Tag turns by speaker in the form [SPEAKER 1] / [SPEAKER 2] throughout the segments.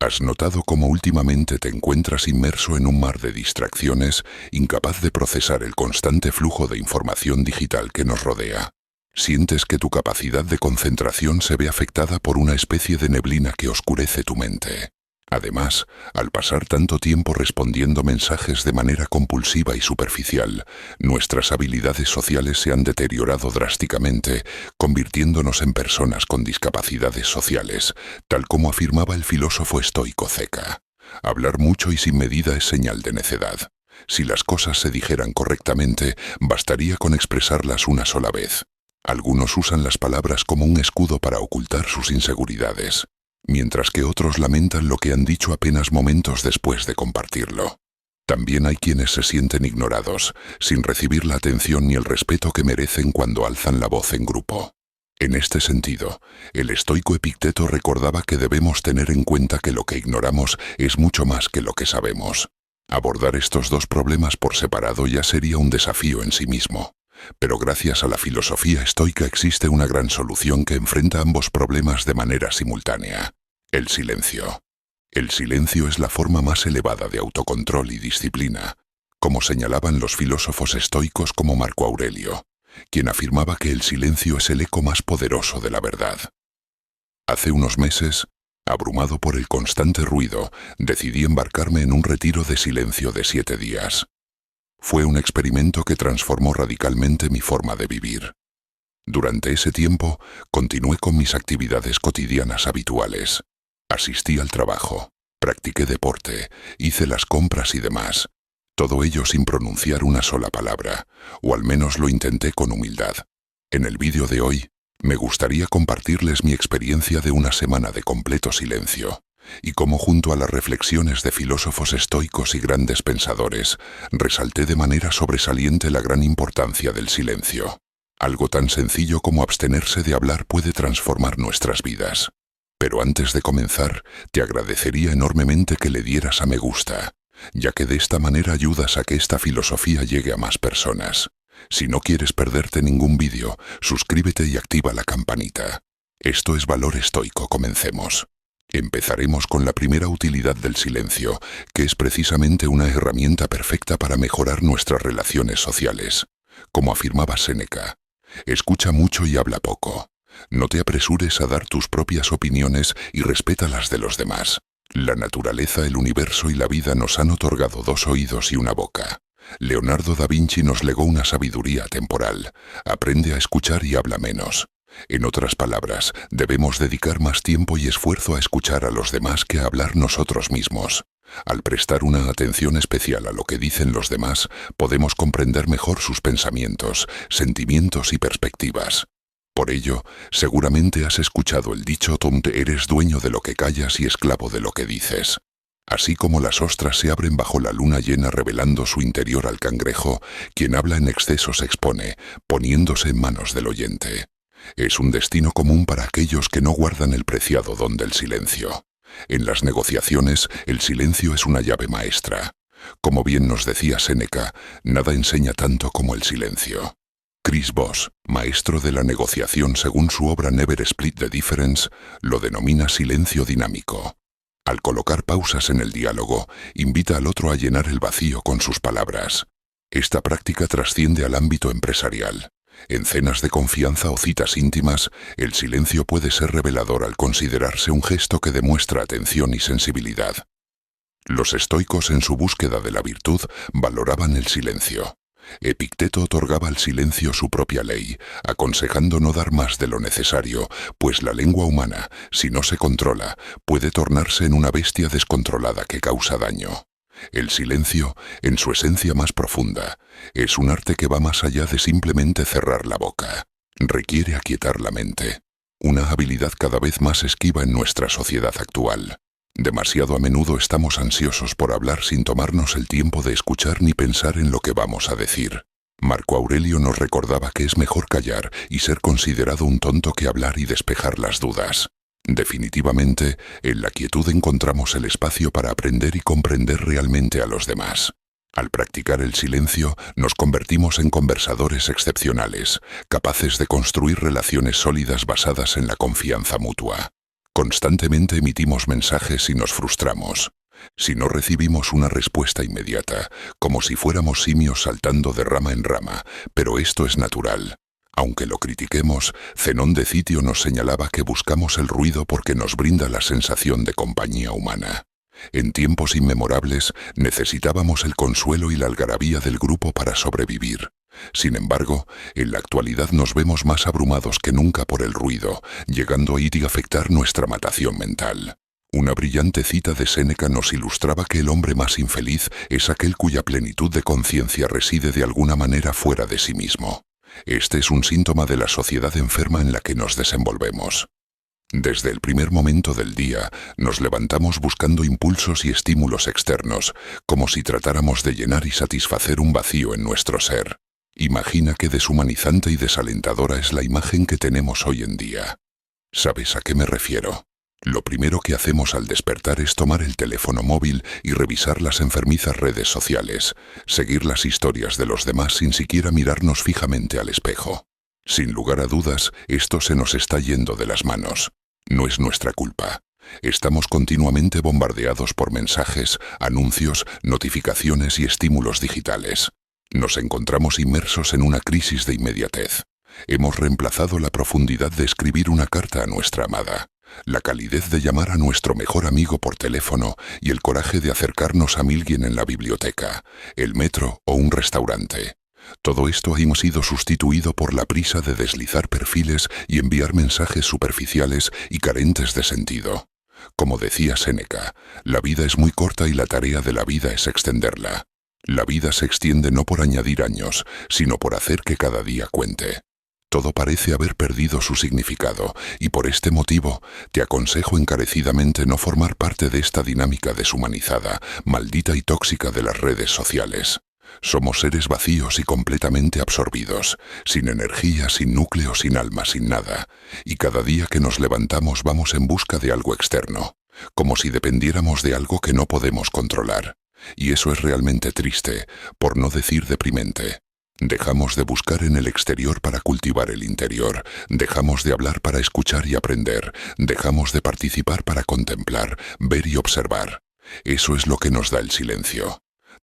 [SPEAKER 1] ¿Has notado cómo últimamente te encuentras inmerso en un mar de distracciones, incapaz de procesar el constante flujo de información digital que nos rodea? ¿Sientes que tu capacidad de concentración se ve afectada por una especie de neblina que oscurece tu mente? Además, al pasar tanto tiempo respondiendo mensajes de manera compulsiva y superficial, nuestras habilidades sociales se han deteriorado drásticamente, convirtiéndonos en personas con discapacidades sociales, tal como afirmaba el filósofo estoico Seneca. Hablar mucho y sin medida es señal de necedad. Si las cosas se dijeran correctamente, bastaría con expresarlas una sola vez. Algunos usan las palabras como un escudo para ocultar sus inseguridades, mientras que otros lamentan lo que han dicho apenas momentos después de compartirlo. También hay quienes se sienten ignorados, sin recibir la atención ni el respeto que merecen cuando alzan la voz en grupo. En este sentido, el estoico Epicteto recordaba que debemos tener en cuenta que lo que ignoramos es mucho más que lo que sabemos. Abordar estos dos problemas por separado ya sería un desafío en sí mismo. Pero gracias a la filosofía estoica existe una gran solución que enfrenta ambos problemas de manera simultánea: el silencio. El silencio es la forma más elevada de autocontrol y disciplina, como señalaban los filósofos estoicos como Marco Aurelio, quien afirmaba que el silencio es el eco más poderoso de la verdad. Hace unos meses, abrumado por el constante ruido, decidí embarcarme en un retiro de silencio de 7 días. Fue un experimento que transformó radicalmente mi forma de vivir. Durante ese tiempo, continué con mis actividades cotidianas habituales. Asistí al trabajo, practiqué deporte, hice las compras y demás. Todo ello sin pronunciar una sola palabra, o al menos lo intenté con humildad. En el vídeo de hoy, me gustaría compartirles mi experiencia de una semana de completo silencio, y cómo junto a las reflexiones de filósofos estoicos y grandes pensadores, resalté de manera sobresaliente la gran importancia del silencio. Algo tan sencillo como abstenerse de hablar puede transformar nuestras vidas. Pero antes de comenzar, te agradecería enormemente que le dieras a me gusta, ya que de esta manera ayudas a que esta filosofía llegue a más personas. Si no quieres perderte ningún vídeo, suscríbete y activa la campanita. Esto es Valor Estoico, comencemos. Empezaremos con la primera utilidad del silencio, que es precisamente una herramienta perfecta para mejorar nuestras relaciones sociales. Como afirmaba Séneca, escucha mucho y habla poco. No te apresures a dar tus propias opiniones y respeta las de los demás. La naturaleza, el universo y la vida nos han otorgado 2 oídos y una boca. Leonardo da Vinci nos legó una sabiduría temporal. Aprende a escuchar y habla menos. En otras palabras, debemos dedicar más tiempo y esfuerzo a escuchar a los demás que a hablar nosotros mismos. Al prestar una atención especial a lo que dicen los demás, podemos comprender mejor sus pensamientos, sentimientos y perspectivas. Por ello, seguramente has escuchado el dicho eres dueño de lo que callas y esclavo de lo que dices. Así como las ostras se abren bajo la luna llena revelando su interior al cangrejo, quien habla en exceso se expone, poniéndose en manos del oyente. Es un destino común para aquellos que no guardan el preciado don del silencio. En las negociaciones, el silencio es una llave maestra. Como bien nos decía Séneca, nada enseña tanto como el silencio. Chris Voss, maestro de la negociación según su obra Never Split the Difference, lo denomina silencio dinámico. Al colocar pausas en el diálogo, invita al otro a llenar el vacío con sus palabras. Esta práctica trasciende al ámbito empresarial. En cenas de confianza o citas íntimas, el silencio puede ser revelador al considerarse un gesto que demuestra atención y sensibilidad. Los estoicos, en su búsqueda de la virtud, valoraban el silencio. Epicteto otorgaba al silencio su propia ley, aconsejando no dar más de lo necesario, pues la lengua humana, si no se controla, puede tornarse en una bestia descontrolada que causa daño. El silencio, en su esencia más profunda, es un arte que va más allá de simplemente cerrar la boca. Requiere aquietar la mente, una habilidad cada vez más esquiva en nuestra sociedad actual. Demasiado a menudo estamos ansiosos por hablar sin tomarnos el tiempo de escuchar ni pensar en lo que vamos a decir. Marco Aurelio nos recordaba que es mejor callar y ser considerado un tonto que hablar y despejar las dudas. Definitivamente, en la quietud encontramos el espacio para aprender y comprender realmente a los demás. Al practicar el silencio, nos convertimos en conversadores excepcionales, capaces de construir relaciones sólidas basadas en la confianza mutua. Constantemente emitimos mensajes y nos frustramos. Si no recibimos una respuesta inmediata, como si fuéramos simios saltando de rama en rama, pero esto es natural. Aunque lo critiquemos, Zenón de Citio nos señalaba que buscamos el ruido porque nos brinda la sensación de compañía humana. En tiempos inmemorables necesitábamos el consuelo y la algarabía del grupo para sobrevivir. Sin embargo, en la actualidad nos vemos más abrumados que nunca por el ruido, llegando a ir y afectar nuestra matación mental. Una brillante cita de Séneca nos ilustraba que el hombre más infeliz es aquel cuya plenitud de conciencia reside de alguna manera fuera de sí mismo. Este es un síntoma de la sociedad enferma en la que nos desenvolvemos. Desde el primer momento del día, nos levantamos buscando impulsos y estímulos externos, como si tratáramos de llenar y satisfacer un vacío en nuestro ser. Imagina qué deshumanizante y desalentadora es la imagen que tenemos hoy en día. ¿Sabes a qué me refiero? Lo primero que hacemos al despertar es tomar el teléfono móvil y revisar las enfermizas redes sociales, seguir las historias de los demás sin siquiera mirarnos fijamente al espejo. Sin lugar a dudas, esto se nos está yendo de las manos. No es nuestra culpa. Estamos continuamente bombardeados por mensajes, anuncios, notificaciones y estímulos digitales. Nos encontramos inmersos en una crisis de inmediatez. Hemos reemplazado la profundidad de escribir una carta a nuestra amada, la calidez de llamar a nuestro mejor amigo por teléfono y el coraje de acercarnos a alguien en la biblioteca, el metro o un restaurante. Todo esto ha sido sustituido por la prisa de deslizar perfiles y enviar mensajes superficiales y carentes de sentido. Como decía Séneca, la vida es muy corta y la tarea de la vida es extenderla. La vida se extiende no por añadir años, sino por hacer que cada día cuente. Todo parece haber perdido su significado, y por este motivo te aconsejo encarecidamente no formar parte de esta dinámica deshumanizada, maldita y tóxica de las redes sociales. Somos seres vacíos y completamente absorbidos, sin energía, sin núcleo, sin alma, sin nada, y cada día que nos levantamos vamos en busca de algo externo, como si dependiéramos de algo que no podemos controlar. Y eso es realmente triste, por no decir deprimente. Dejamos de buscar en el exterior para cultivar el interior, dejamos de hablar para escuchar y aprender, dejamos de participar para contemplar, ver y observar. Eso es lo que nos da el silencio.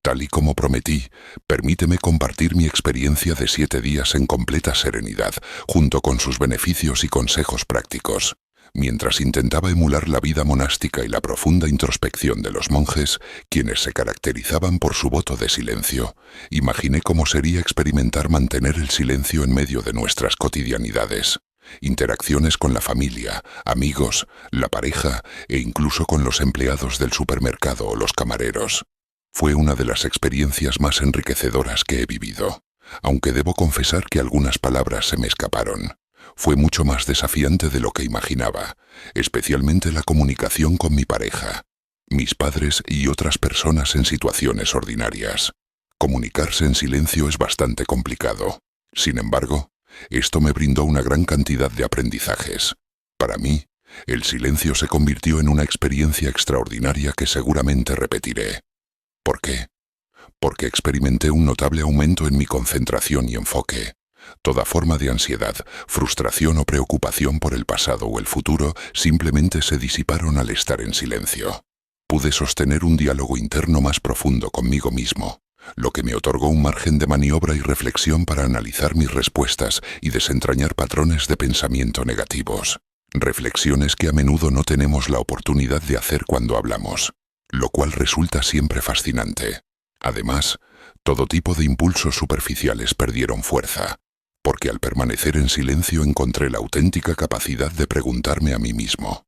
[SPEAKER 1] Tal y como prometí, permíteme compartir mi experiencia de 7 días en completa serenidad, junto con sus beneficios y consejos prácticos. Mientras intentaba emular la vida monástica y la profunda introspección de los monjes, quienes se caracterizaban por su voto de silencio, imaginé cómo sería experimentar mantener el silencio en medio de nuestras cotidianidades. Interacciones con la familia, amigos, la pareja e incluso con los empleados del supermercado o los camareros. Fue una de las experiencias más enriquecedoras que he vivido, aunque debo confesar que algunas palabras se me escaparon. Fue mucho más desafiante de lo que imaginaba, especialmente la comunicación con mi pareja, mis padres y otras personas en situaciones ordinarias. Comunicarse en silencio es bastante complicado. Sin embargo, esto me brindó una gran cantidad de aprendizajes. Para mí, el silencio se convirtió en una experiencia extraordinaria que seguramente repetiré. ¿Por qué? Porque experimenté un notable aumento en mi concentración y enfoque. Toda forma de ansiedad, frustración o preocupación por el pasado o el futuro simplemente se disiparon al estar en silencio. Pude sostener un diálogo interno más profundo conmigo mismo, lo que me otorgó un margen de maniobra y reflexión para analizar mis respuestas y desentrañar patrones de pensamiento negativos. Reflexiones que a menudo no tenemos la oportunidad de hacer cuando hablamos, lo cual resulta siempre fascinante. Además, todo tipo de impulsos superficiales perdieron fuerza, porque al permanecer en silencio encontré la auténtica capacidad de preguntarme a mí mismo: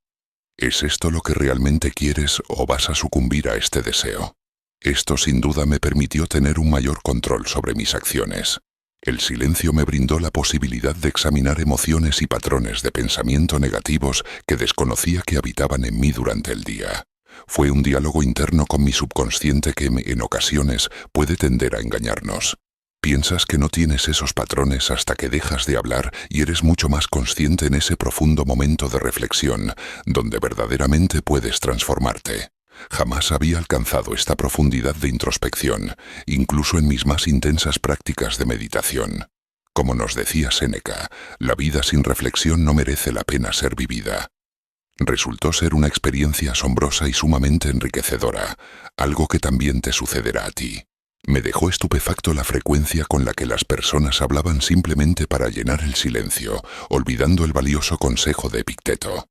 [SPEAKER 1] ¿es esto lo que realmente quieres o vas a sucumbir a este deseo? Esto sin duda me permitió tener un mayor control sobre mis acciones. El silencio me brindó la posibilidad de examinar emociones y patrones de pensamiento negativos que desconocía que habitaban en mí durante el día. Fue un diálogo interno con mi subconsciente que en ocasiones puede tender a engañarnos. Piensas que no tienes esos patrones hasta que dejas de hablar y eres mucho más consciente en ese profundo momento de reflexión, donde verdaderamente puedes transformarte. Jamás había alcanzado esta profundidad de introspección, incluso en mis más intensas prácticas de meditación. Como nos decía Séneca, la vida sin reflexión no merece la pena ser vivida. Resultó ser una experiencia asombrosa y sumamente enriquecedora, algo que también te sucederá a ti. Me dejó estupefacto la frecuencia con la que las personas hablaban simplemente para llenar el silencio, olvidando el valioso consejo de Epicteto.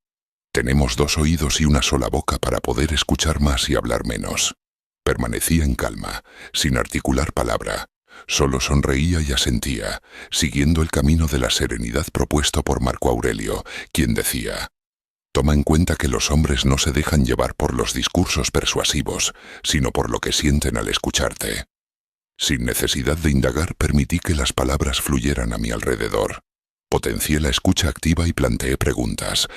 [SPEAKER 1] Tenemos 2 oídos y una sola boca para poder escuchar más y hablar menos. Permanecía en calma, sin articular palabra. Solo sonreía y asentía, siguiendo el camino de la serenidad propuesto por Marco Aurelio, quien decía: toma en cuenta que los hombres no se dejan llevar por los discursos persuasivos, sino por lo que sienten al escucharte. Sin necesidad de indagar, permití que las palabras fluyeran a mi alrededor. Potencié la escucha activa y planteé preguntas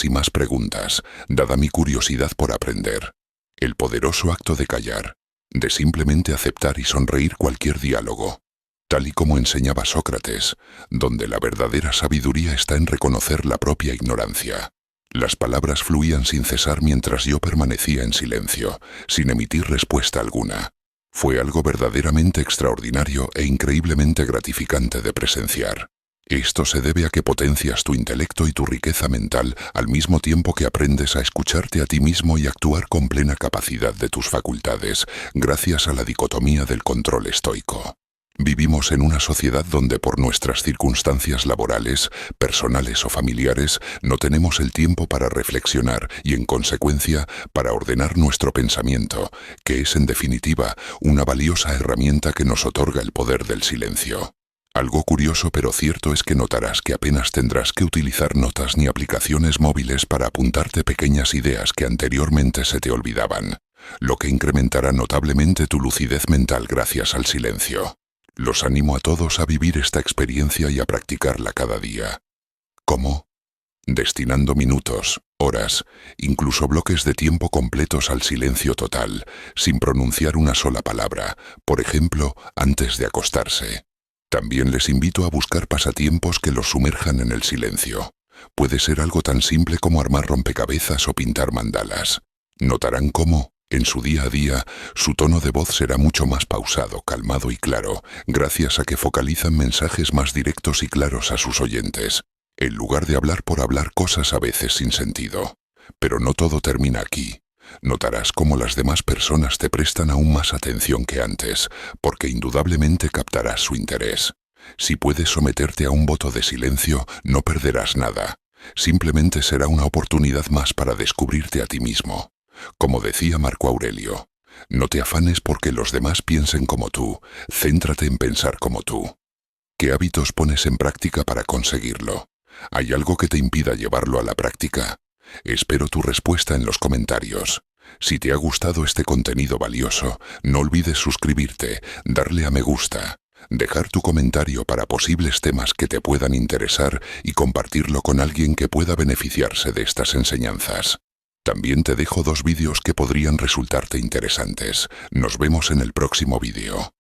[SPEAKER 1] y más preguntas, dada mi curiosidad por aprender. El poderoso acto de callar, de simplemente aceptar y sonreír cualquier diálogo. Tal y como enseñaba Sócrates, donde la verdadera sabiduría está en reconocer la propia ignorancia. Las palabras fluían sin cesar mientras yo permanecía en silencio, sin emitir respuesta alguna. Fue algo verdaderamente extraordinario e increíblemente gratificante de presenciar. Esto se debe a que potencias tu intelecto y tu riqueza mental al mismo tiempo que aprendes a escucharte a ti mismo y actuar con plena capacidad de tus facultades, gracias a la dicotomía del control estoico. Vivimos en una sociedad donde por nuestras circunstancias laborales, personales o familiares no tenemos el tiempo para reflexionar y, en consecuencia, para ordenar nuestro pensamiento, que es, en definitiva, una valiosa herramienta que nos otorga el poder del silencio. Algo curioso pero cierto es que notarás que apenas tendrás que utilizar notas ni aplicaciones móviles para apuntarte pequeñas ideas que anteriormente se te olvidaban, lo que incrementará notablemente tu lucidez mental gracias al silencio. Los animo a todos a vivir esta experiencia y a practicarla cada día. ¿Cómo? Destinando minutos, horas, incluso bloques de tiempo completos al silencio total, sin pronunciar una sola palabra, por ejemplo, antes de acostarse. También les invito a buscar pasatiempos que los sumerjan en el silencio. Puede ser algo tan simple como armar rompecabezas o pintar mandalas. Notarán cómo, en su día a día, su tono de voz será mucho más pausado, calmado y claro, gracias a que focalizan mensajes más directos y claros a sus oyentes, en lugar de hablar por hablar cosas a veces sin sentido. Pero no todo termina aquí. Notarás cómo las demás personas te prestan aún más atención que antes, porque indudablemente captarás su interés. Si puedes someterte a un voto de silencio, no perderás nada. Simplemente será una oportunidad más para descubrirte a ti mismo. Como decía Marco Aurelio, no te afanes porque los demás piensen como tú, céntrate en pensar como tú. ¿Qué hábitos pones en práctica para conseguirlo? ¿Hay algo que te impida llevarlo a la práctica? Espero tu respuesta en los comentarios. Si te ha gustado este contenido valioso, no olvides suscribirte, darle a me gusta, dejar tu comentario para posibles temas que te puedan interesar y compartirlo con alguien que pueda beneficiarse de estas enseñanzas. También te dejo 2 vídeos que podrían resultarte interesantes. Nos vemos en el próximo vídeo.